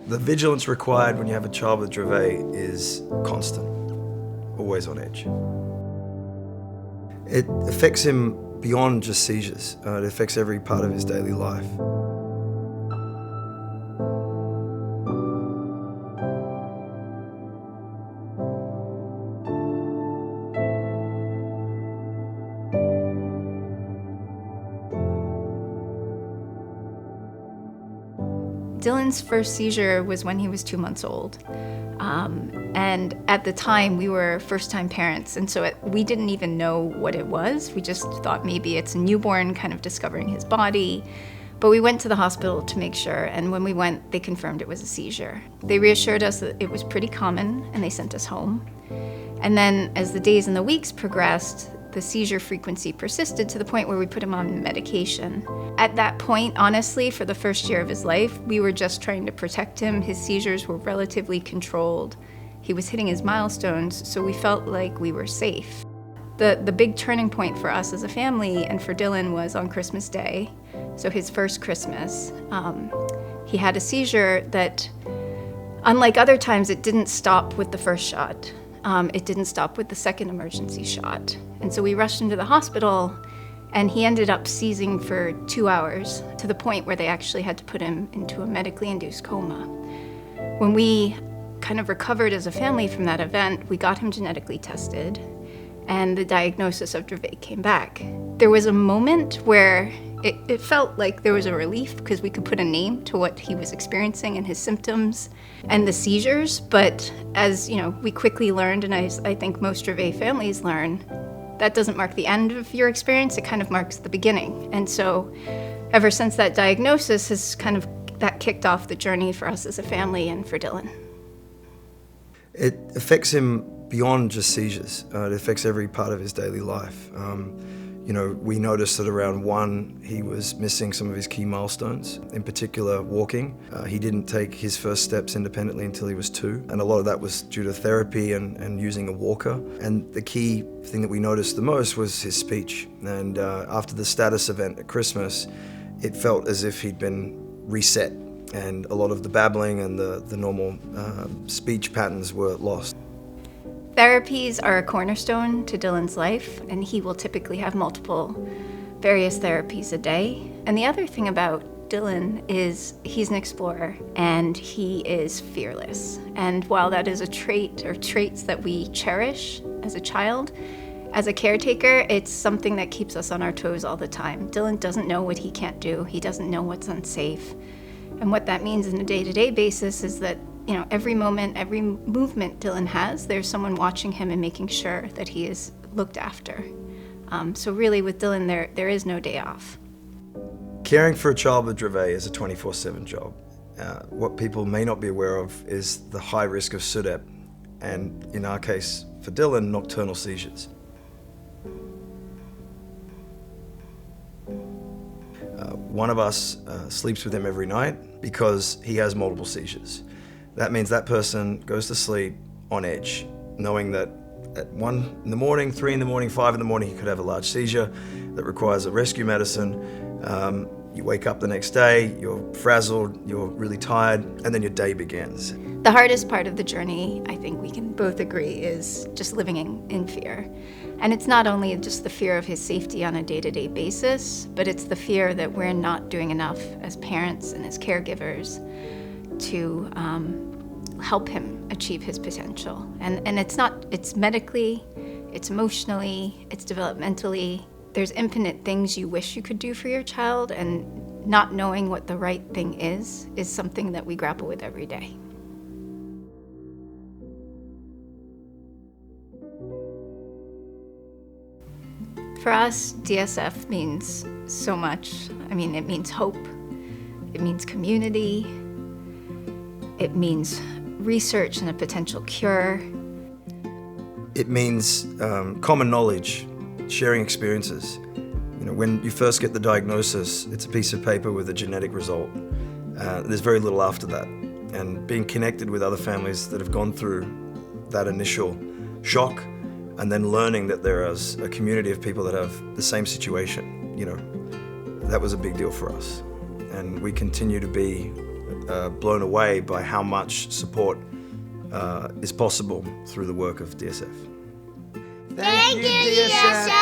The vigilance required when you have a child with Dravet is constant, always on edge. It affects him beyond just seizures. It affects every part of his daily life. Dillon's first seizure was when he was 2 months old. And at the time, we were first-time parents, and so we didn't even know what it was. We just thought maybe it's a newborn kind of discovering his body. But we went to the hospital to make sure, and when we went, they confirmed it was a seizure. They reassured us that it was pretty common, and they sent us home. And then as the days and the weeks progressed, the seizure frequency persisted to the point where we put him on medication. At that point, honestly, for the first year of his life, we were just trying to protect him. His seizures were relatively controlled. He was hitting his milestones, so we felt like we were safe. The big turning point for us as a family and for Dillon was on Christmas Day, so his first Christmas. He had a seizure that, unlike other times, it didn't stop with the first shot. It didn't stop with the second emergency shot. And so we rushed him to the hospital, and he ended up seizing for 2 hours, to the point where they actually had to put him into a medically induced coma. When we kind of recovered as a family from that event, we got him genetically tested, and the diagnosis of Dravet came back. There was a moment where it felt like there was a relief because we could put a name to what he was experiencing and his symptoms and the seizures. But as you know, we quickly learned, and I think most Dravet families learn, that doesn't mark the end of your experience, it kind of marks the beginning. And so ever since that diagnosis that kicked off the journey for us as a family and for Dillon. It affects him beyond just seizures. It affects every part of his daily life. We noticed that around 1, he was missing some of his key milestones, in particular walking. He didn't take his first steps independently until he was 2, and a lot of that was due to therapy and using a walker. And the key thing that we noticed the most was his speech. And after the status event at Christmas, it felt as if he'd been reset, and a lot of the babbling and the normal speech patterns were lost. Therapies are a cornerstone to Dillon's life, and he will typically have various therapies a day. And the other thing about Dillon is he's an explorer, and he is fearless. And while that is a trait or traits that we cherish as a child, as a caretaker, it's something that keeps us on our toes all the time. Dillon doesn't know what he can't do. He doesn't know what's unsafe. And what that means on a day-to-day basis is that every moment, every movement Dillon has, there's someone watching him and making sure that he is looked after. So really with Dillon, there is no day off. Caring for a child with Dravet is a 24/7 job. What people may not be aware of is the high risk of SUDEP, and in our case, for Dillon, nocturnal seizures. One of us sleeps with him every night because he has multiple seizures. That means that person goes to sleep on edge, knowing that at 1 in the morning, 3 in the morning, 5 in the morning, he could have a large seizure that requires a rescue medicine. You wake up the next day, you're frazzled, you're really tired, and then your day begins. The hardest part of the journey, I think we can both agree, is just living in fear. And it's not only just the fear of his safety on a day-to-day basis, but it's the fear that we're not doing enough as parents and as caregivers to help him achieve his potential. And it's medically, it's emotionally, it's developmentally. There's infinite things you wish you could do for your child, and not knowing what the right thing is something that we grapple with every day. For us, DSF means so much. I mean, it means hope, it means community, it means research and a potential cure. It means common knowledge, sharing experiences. When you first get the diagnosis, it's a piece of paper with a genetic result. There's very little after that. And being connected with other families that have gone through that initial shock, and then learning that there is a community of people that have the same situation, that was a big deal for us. And we continue to be blown away by how much support is possible through the work of DSF. Thank you, DSF.